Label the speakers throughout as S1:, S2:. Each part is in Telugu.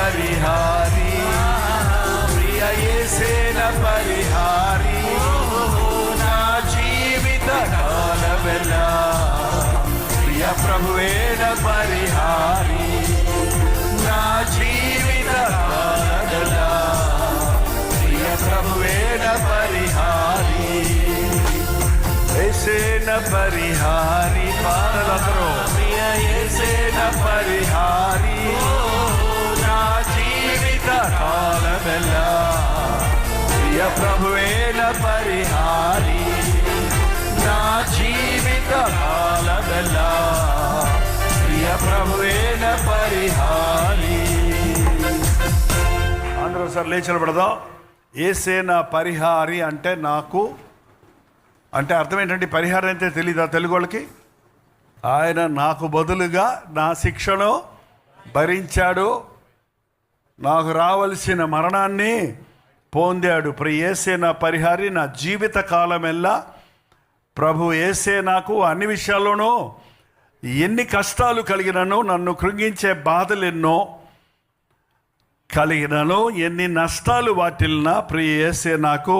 S1: పరిహారి, ప్రియ యేసేన పరిహారి, నా జీవిత కాలమెల్లా ప్రియ ప్రభువేన పరిహారి, నా జీవిత కాలమెల్లా ప్రియ ప్రభువేన పరిహారి, యేసేన పరిహారి. పాదలందరూ ప్రియ యేసేన పరిహారి, నా జీవిత కాలమెల్లా ప్రియ ప్రభువేన పరిహారి, నా జీవిత కాలమెల్లా ప్రియ ప్రభువేన పరిహారి. అందరూ సార్ లేచి నిలబడదాం. యేసేన పరిహారి అంటే నాకు, అంటే అర్థం ఏంటంటే పరిహారం అయితే తెలీదా తెలుగు వాళ్ళకి? ఆయన నాకు బదులుగా నా శిక్షను భరించాడు, నాకు రావలసిన మరణాన్ని పొందాడు. యేసే నా పరిహారి, నా జీవిత కాలమెల్లా ప్రభు యేసే నాకు అన్ని విషయాల్లోనూ ఎన్ని కష్టాలు కలిగినను, నన్ను కృంగించే బాధలు ఎన్నో కలిగినను, ఎన్ని నష్టాలు వాటిల్నా యేసే నాకు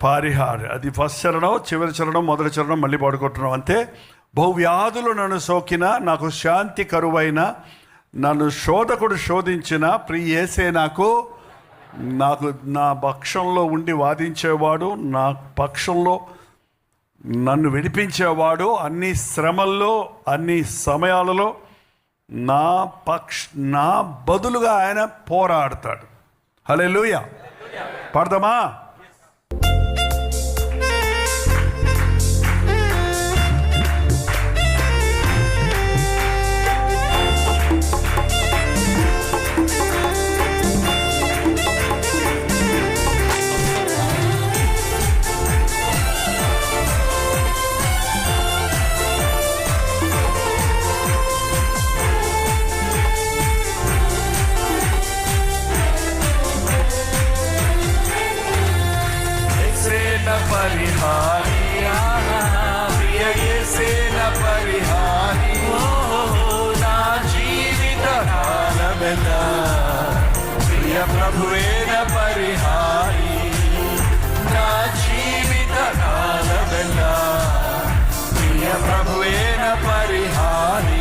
S1: పరిహారి. అది ఫస్ట్ చరణం, చివరి చరణం, మొదటి చరణం మళ్ళీ పాడుకుంటున్నాం అంతే. బహువ్యాధులు నన్ను సోకిన, నాకు శాంతి కరువైన, నన్ను శోధకుడు శోధించిన యేసే నాకు నా పక్షంలో ఉండి వాదించేవాడు, నా పక్షంలో నన్ను విడిపించేవాడు. అన్ని శ్రమల్లో, అన్ని సమయాలలో నా బదులుగా ఆయన పోరాడతాడు. హల్లెలూయా. పాడదామా? పరిహారి, ప్రియ యేసేన పరిహారి, నా జీవిత కాలమెల్లా ప్రియ ప్రభువేన పరిహారి, నా జీవిత కాలమెల్లా ప్రియ ప్రభువేన పరిహారి.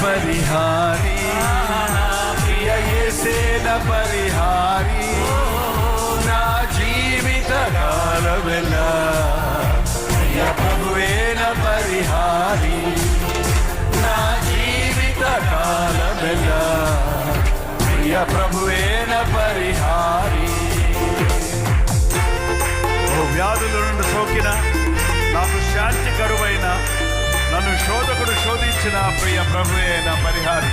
S1: పరిహారి, ప్రియ యేసేన పరిహారి, నా జీవిత కాలమెల్లా ప్రియ ప్రభువేన పరిహారి, నా జీవిత కాలమెల్లా ప్రియ ప్రభువేన పరిహారి. వ్యాధుల నుండి సోకిన, నాకు శాంతి కరువైన, నన్ను శోధకుడు శోధించిన ప్రియ ప్రభువే నా పరిహారి.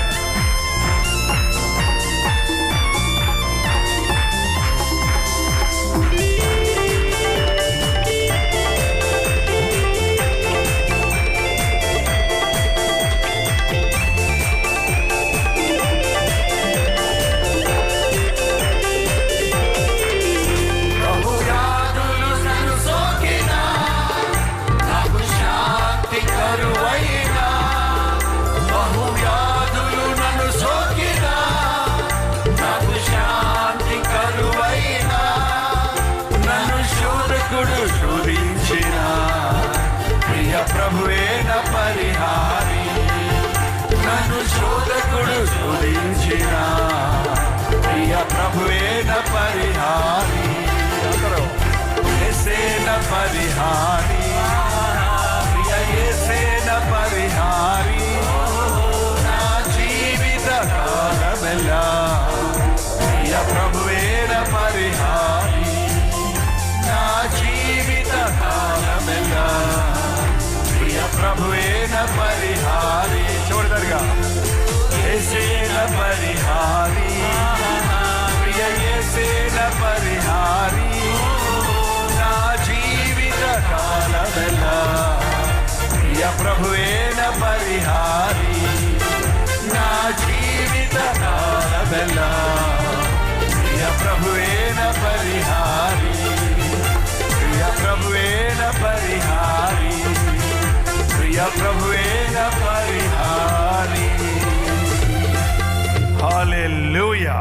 S1: బహువ్యాధులు స్తుతించిన ప్రియ ప్రభువేన పరిహారి, అందరూ యేసేన పరిహారి, ప్రియ యేసేన పరిహారి, నా జీవిత కాలమెల్లా ప్రియ ప్రభువేన పరిహారి, నా జీవిత కాలమెల్లా ప్రియ ప్రభువేన పరిహారి. చూడదరుగా యేసేన పరిహారి, ప్రియ యేసేన పరిహారి, నా జీవిత కాలమెల్లా ప్రియ ప్రభువేన పరిహారి, నా జీవిత కాలమెల్లా ప్రియ ప్రభువేన పరిహారి, ప్రియ ప్రభువేన పరిహారి, ప్రియ ప్రభువేన పరిహారి. హల్లెలూయా.